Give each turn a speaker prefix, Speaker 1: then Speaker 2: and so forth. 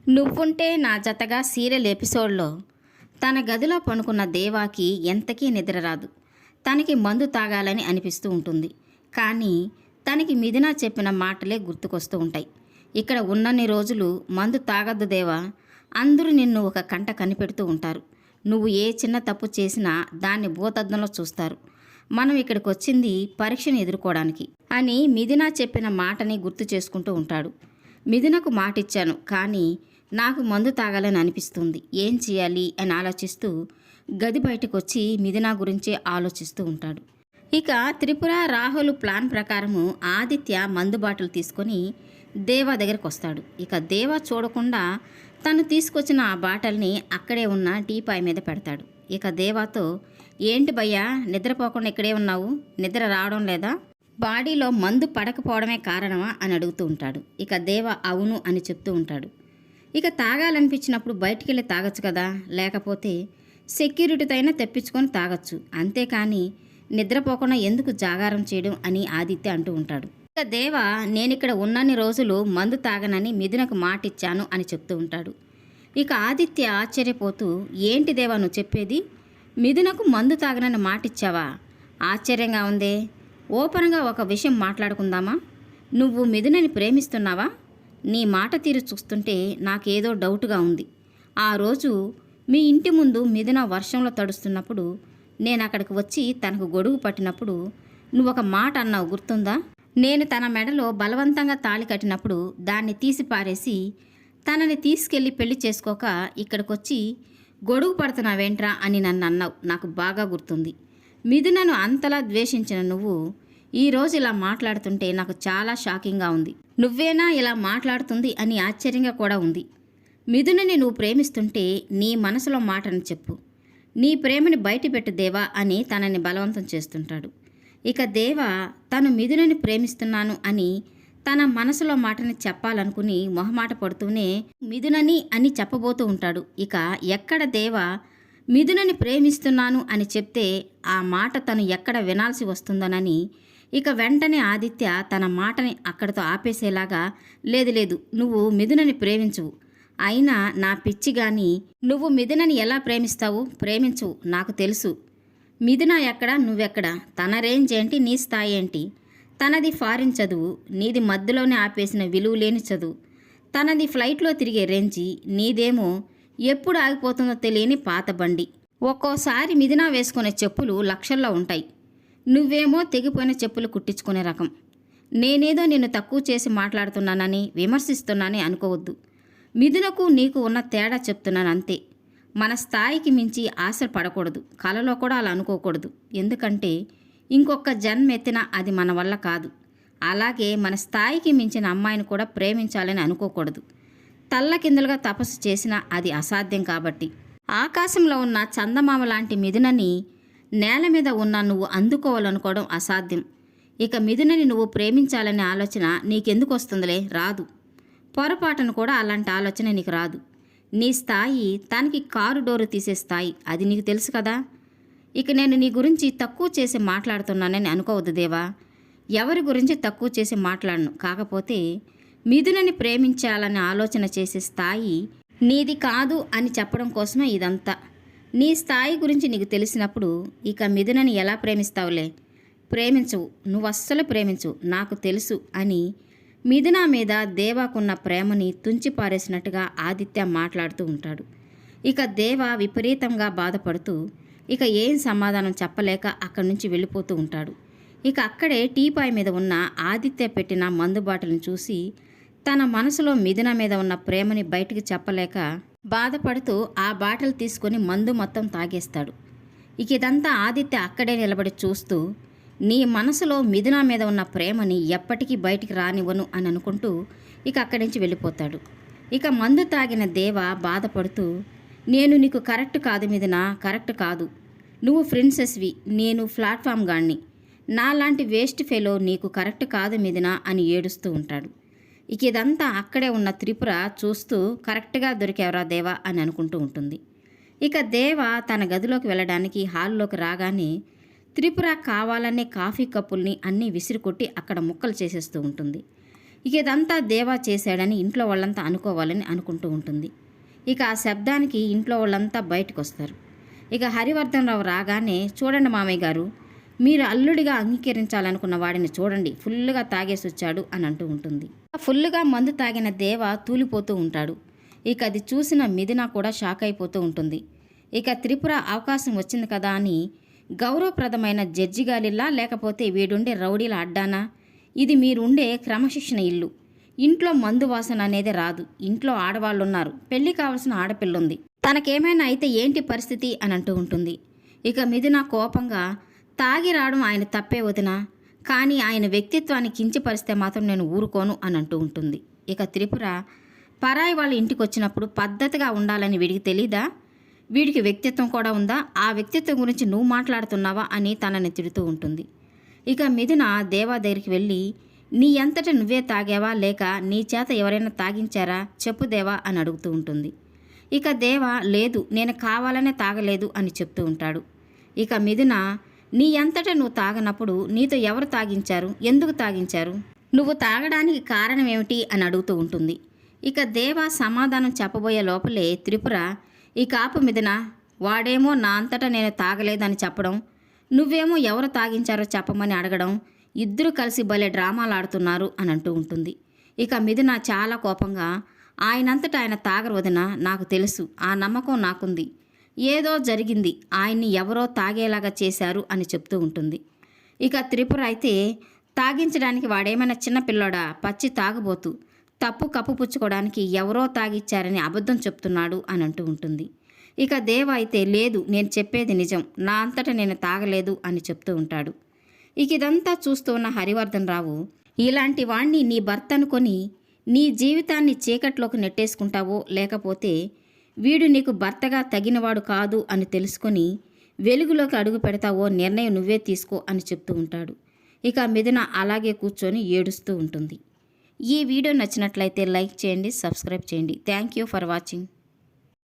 Speaker 1: నువ్వుంటే నా జతగా సీరియల్ ఎపిసోడ్లో తన గదిలో పనుకున్న దేవాకి ఎంతకీ నిద్ర రాదు. తనకి మందు తాగాలని అనిపిస్తూ ఉంటుంది. కానీ తనకి మిథున చెప్పిన మాటలే గుర్తుకొస్తూ ఉంటాయి. ఇక్కడ ఉన్నన్ని రోజులు మందు తాగద్దు దేవా, అందరూ నిన్ను ఒక కంట కనిపెడుతూ ఉంటారు. నువ్వు ఏ చిన్న తప్పు చేసినా దాన్ని భూతద్దంలో చూస్తారు. మనం ఇక్కడికి వచ్చింది పరీక్షను ఎదుర్కోవడానికి అని మిథున చెప్పిన మాటని గుర్తు చేసుకుంటూ ఉంటాడు. మిథునకు మాటిచ్చాను, కానీ నాకు మందు తాగాలని అనిపిస్తుంది, ఏం చేయాలి అని ఆలోచిస్తూ గది బయటకు వచ్చి మిథున గురించి ఆలోచిస్తూ ఉంటాడు. ఇక త్రిపుర రాహుల్ ప్లాన్ ప్రకారము ఆదిత్య మందు బాటిల్ తీసుకొని దేవా దగ్గరికి వస్తాడు. ఇక దేవా చూడకుండా తను తీసుకొచ్చిన ఆ బాటిల్ని అక్కడే ఉన్న టీపాయ్ మీద పెడతాడు. ఇక దేవాతో, ఏంటి భయ్యా నిద్రపోకుండా ఇక్కడే ఉన్నావు, నిద్ర రావడం లేదా, బాడీలో మందు పడకపోవడమే కారణమా అని అడుగుతూ ఉంటాడు. ఇక దేవ అవును అని చెప్తూ ఉంటాడు. ఇక తాగాలనిపించినప్పుడు బయటికి వెళ్ళి తాగొచ్చు కదా, లేకపోతే సెక్యూరిటీతో అయినా తెప్పించుకొని తాగొచ్చు, అంతేకాని నిద్రపోకుండా ఎందుకు జాగారం చేయడం అని ఆదిత్య అంటూ ఉంటాడు. ఇక దేవ నేనిక్కడ ఉన్నన్ని రోజులు మందు తాగనని మిథునకు మాటిచ్చాను అని చెప్తూ ఉంటాడు. ఇక ఆదిత్య ఆశ్చర్యపోతూ, ఏంటి దేవా నువ్వు చెప్పేది, మిథునకు మందు తాగనని మాటిచ్చావా, ఆశ్చర్యంగా ఉందే, ఓపెన్గా ఒక విషయం మాట్లాడుకుందామా, నువ్వు మిథునని ప్రేమిస్తున్నావా, నీ మాట తీరు చూస్తుంటే నాకేదో డౌట్గా ఉంది. ఆ రోజు మీ ఇంటి ముందు మిథున వర్షంలో తడుస్తున్నప్పుడు నేను అక్కడికి వచ్చి తనకు గొడుగు పట్టినప్పుడు నువ్వు ఒక మాట అన్నావు, గుర్తుందా, నేను తన మెడలో బలవంతంగా తాళి కట్టినప్పుడు దాన్ని తీసి పారేసి తనని తీసుకెళ్ళి పెళ్లి చేసుకోక ఇక్కడికొచ్చి గొడుగు పడుతున్నావేంట్రా అని నన్ను అన్నావు, నాకు బాగా గుర్తుంది. మిథునను అంతలా ద్వేషించిన నువ్వు ఈరోజు ఇలా మాట్లాడుతుంటే నాకు చాలా షాకింగ్గా ఉంది. నువ్వేనా ఇలా మాట్లాడుతుంది అని ఆశ్చర్యంగా కూడా ఉంది. మిథునని నువ్వు ప్రేమిస్తుంటే నీ మనసులో మాటని చెప్పు, నీ ప్రేమని బయటపెట్టు దేవా అని తనని బలవంతం చేస్తుంటాడు. ఇక దేవ తను మిథునని ప్రేమిస్తున్నాను అని తన మనసులో మాటని చెప్పాలనుకుని మొహమాట పడుతూనే మిథునని అని చెప్పబోతూ ఉంటాడు. ఇక ఎక్కడ దేవ మిథునని ప్రేమిస్తున్నాను అని చెప్తే ఆ మాట తను ఎక్కడ వినాల్సి వస్తుందనని ఇక వెంటనే ఆదిత్య తన మాటని అక్కడితో ఆపేసేలాగా, లేదు నువ్వు మిథునని ప్రేమించువు, అయినా నా పిచ్చి గాని నువ్వు మిథునని ఎలా ప్రేమిస్తావు, ప్రేమించు, నాకు తెలుసు. మిథున ఎక్కడ, నువ్వెక్కడ, తన రేంజ్ ఏంటి, నీ స్థాయి ఏంటి, తనది ఫారిన్ చదువు, నీది మధ్యలోనే ఆపేసిన విలువ లేని చదువు, తనది ఫ్లైట్లో తిరిగే రేంజి, నీదేమో ఎప్పుడు ఆగిపోతుందో తెలియని పాత బండి, ఒక్కోసారి మిథున వేసుకునే చెప్పులు లక్షల్లో ఉంటాయి, నువ్వేమో తెగిపోయిన చెప్పులు కుట్టించుకునే రకం. నేనేదో నిన్ను తక్కువ చేసి మాట్లాడుతున్నానని విమర్శిస్తున్నానని అనుకోవద్దు. మిథునకు నీకు ఉన్న తేడా చెప్తున్నాను అంతే. మన స్థాయికి మించి ఆశ పడకూడదు, కలలో కూడా అలా అనుకోకూడదు, ఎందుకంటే ఇంకొక జన్మెత్తినా అది మన వల్ల కాదు. అలాగే మన స్థాయికి మించిన అమ్మాయిని కూడా ప్రేమించాలని అనుకోకూడదు. తల్లకిందులుగా తపస్సు చేసినా అది అసాధ్యం. కాబట్టి ఆకాశంలో ఉన్న చందమామ లాంటి మిథునని నేల మీద ఉన్న నువ్వు అందుకోవాలనుకోవడం అసాధ్యం. ఇక మిథునని నువ్వు ప్రేమించాలనే ఆలోచన నీకెందుకు వస్తుందిలే, రాదు. పొరపాటును కూడా అలాంటి ఆలోచన నీకు రాదు. నీ స్థాయి తనకి కారు డోరు తీసే స్థాయి, అది నీకు తెలుసు కదా. ఇక నేను నీ గురించి తక్కువ చేసి మాట్లాడుతున్నానని అనుకోవద్దు దేవా, ఎవరి గురించి తక్కువ చేసి మాట్లాడను. కాకపోతే మిథునని ప్రేమించాలని ఆలోచన చేసే స్థాయి నీది కాదు అని చెప్పడం కోసమే ఇదంతా. నీ స్థాయి గురించి నీకు తెలిసినప్పుడు ఇక మిథునని ఎలా ప్రేమిస్తావులే, ప్రేమించవు, నువ్వు అస్సలు ప్రేమించవు, నాకు తెలుసు అని మిథున మీద దేవాకున్న ప్రేమని తుంచిపారేసినట్టుగా ఆదిత్య మాట్లాడుతూ ఉంటాడు. ఇక దేవ విపరీతంగా బాధపడుతూ ఇక ఏం సమాధానం చెప్పలేక అక్కడి నుంచి వెళ్ళిపోతూ ఉంటాడు. ఇక అక్కడే టీపాయ్ మీద ఉన్న ఆదిత్య పెట్టిన మందు బాటిల్ని చూసి తన మనసులో మిథున మీద ఉన్న ప్రేమని బయటికి చెప్పలేక బాధపడుతూ ఆ బాటిల్ తీసుకొని మందు మొత్తం తాగేస్తాడు. ఇక ఇదంతా ఆదిత్య అక్కడే నిలబడి చూస్తూ, నీ మనసులో మిథున మీద ఉన్న ప్రేమని ఎప్పటికీ బయటికి రానివ్వను అని అనుకుంటూ ఇక అక్కడి నుంచి వెళ్ళిపోతాడు. ఇక మందు తాగిన దేవ బాధపడుతూ, నేను నీకు కరెక్ట్ కాదు మిథున, కరెక్ట్ కాదు, నువ్వు ప్రిన్సెస్వి, నేను ప్లాట్ఫామ్ గాడిని, నాలాంటి వేస్ట్ ఫెలో నీకు కరెక్ట్ కాదు మిథున అని ఏడుస్తూ ఉంటాడు. ఇక ఇదంతా అక్కడే ఉన్న త్రిపుర చూస్తూ, కరెక్ట్గా దొరికేవరా దేవా అని అనుకుంటూ ఉంటుంది. ఇక దేవ తన గదిలోకి వెళ్ళడానికి హాల్లోకి రాగానే త్రిపుర కావాలనే కాఫీ కప్పుల్ని అన్నీ విసిరికొట్టి అక్కడ ముక్కలు చేసేస్తూ ఉంటుంది. ఇక ఇదంతా దేవా చేశాడని ఇంట్లో వాళ్ళంతా అనుకోవాలని అనుకుంటూ ఉంటుంది. ఇక ఆ శబ్దానికి ఇంట్లో వాళ్ళంతా బయటకు వస్తారు. ఇక హరివర్ధన్ రావు రాగానే, చూడండి మామయ్య గారు, మీరు అల్లుడిగా అంగీకరించాలనుకున్న వాడిని చూడండి, ఫుల్లుగా తాగేసి వచ్చాడు అని అంటూ ఉంటుంది. ఫుల్లుగా మందు తాగిన దేవ తూలిపోతూ ఉంటాడు. ఇక అది చూసిన మిథున కూడా షాక్ అయిపోతూ ఉంటుంది. ఇక త్రిపుర అవకాశం వచ్చింది కదా అని గౌరవప్రదమైన జడ్జి గాలిలా, లేకపోతే వీడుండే రౌడీల అడ్డానా? ఇది మీరుండే క్రమశిక్షణ ఇల్లు. ఇంట్లో మందు వాసన అనేది రాదు. ఇంట్లో ఆడవాళ్ళున్నారు, పెళ్లి కావాల్సిన ఆడపిల్లుంది, తనకేమైనా అయితే ఏంటి పరిస్థితి అని అంటూ ఉంటుంది. ఇక మిథున కోపంగా, తాగి రావడం ఆయన తప్పే వదినా, కానీ ఆయన వ్యక్తిత్వాన్ని కించపరిస్తే మాత్రం నేను ఊరుకోను అని అంటూ ఉంటుంది. ఇక త్రిపుర, పరాయి వాళ్ళ ఇంటికి వచ్చినప్పుడు పద్ధతిగా ఉండాలని వీడికి తెలీదా? వీడికి వ్యక్తిత్వం కూడా ఉందా? ఆ వ్యక్తిత్వం గురించి నువ్వు మాట్లాడుతున్నావా అని తనని తిడుతూ ఉంటుంది. ఇక మిథున దేవా దగ్గరికి వెళ్ళి, నీ అంతటా నువ్వే తాగావా, లేక నీ చేత ఎవరైనా తాగించారా చెప్పు దేవా అని అడుగుతూ ఉంటుంది. ఇక దేవా, లేదు, నేను కావాలనే తాగలేదు అని చెప్తూ ఉంటాడు. ఇక మిథున, నీ అంతటా నువ్వు తాగనప్పుడు నీతో ఎవరు తాగించారు, ఎందుకు తాగించారు, నువ్వు తాగడానికి కారణం ఏమిటి అని అడుగుతూ ఉంటుంది. ఇక దేవా సమాధానం చెప్పబోయే లోపలే త్రిపుర, ఈ కాపు మిథున, వాడేమో నా అంతటా నేను తాగలేదని చెప్పడం, నువ్వేమో ఎవరు తాగించారో చెప్పమని అడగడం, ఇద్దరు కలిసి భలే డ్రామాలు ఆడుతున్నారు అని అంటూ ఉంటుంది. ఇక మిథున చాలా కోపంగా, ఆయనంతటా ఆయన తాగరు వదిన, నాకు తెలుసు, ఆ నమ్మకం నాకుంది, ఏదో జరిగింది, ఆయన్ని ఎవరో తాగేలాగా చేశారు అని చెప్తూ ఉంటుంది. ఇక త్రిపుర అయితే, తాగించడానికి వాడేమైనా చిన్నపిల్లోడా, పచ్చి తాగుబోతు, తప్పు కప్పుపుచ్చుకోవడానికి ఎవరో తాగిచ్చారని అబద్ధం చెప్తున్నాడు అని అంటూ ఉంటుంది. ఇక దేవ అయితే, లేదు, నేను చెప్పేది నిజం, నా అంతటా నేను తాగలేదు అని చెప్తూ ఉంటాడు. ఇక ఇదంతా చూస్తూ ఉన్న హరివర్ధన్ రావు, ఇలాంటి వాణ్ణి నీ భర్త అనుకొని నీ జీవితాన్ని చీకట్లోకి నెట్టేసుకుంటావో, లేకపోతే వీడు నీకు భర్తగా తగినవాడు కాదు అని తెలుసుకొని వెలుగులోకి అడుగు పెడతావో నిర్ణయం నువ్వే తీసుకో అని చెప్తూ ఉంటాడు. ఇక మిథున అలాగే కూర్చొని ఏడుస్తూ ఉంటుంది. ఈ వీడియో నచ్చినట్లయితే లైక్ చేయండి, సబ్స్క్రైబ్ చేయండి. Thank you for watching.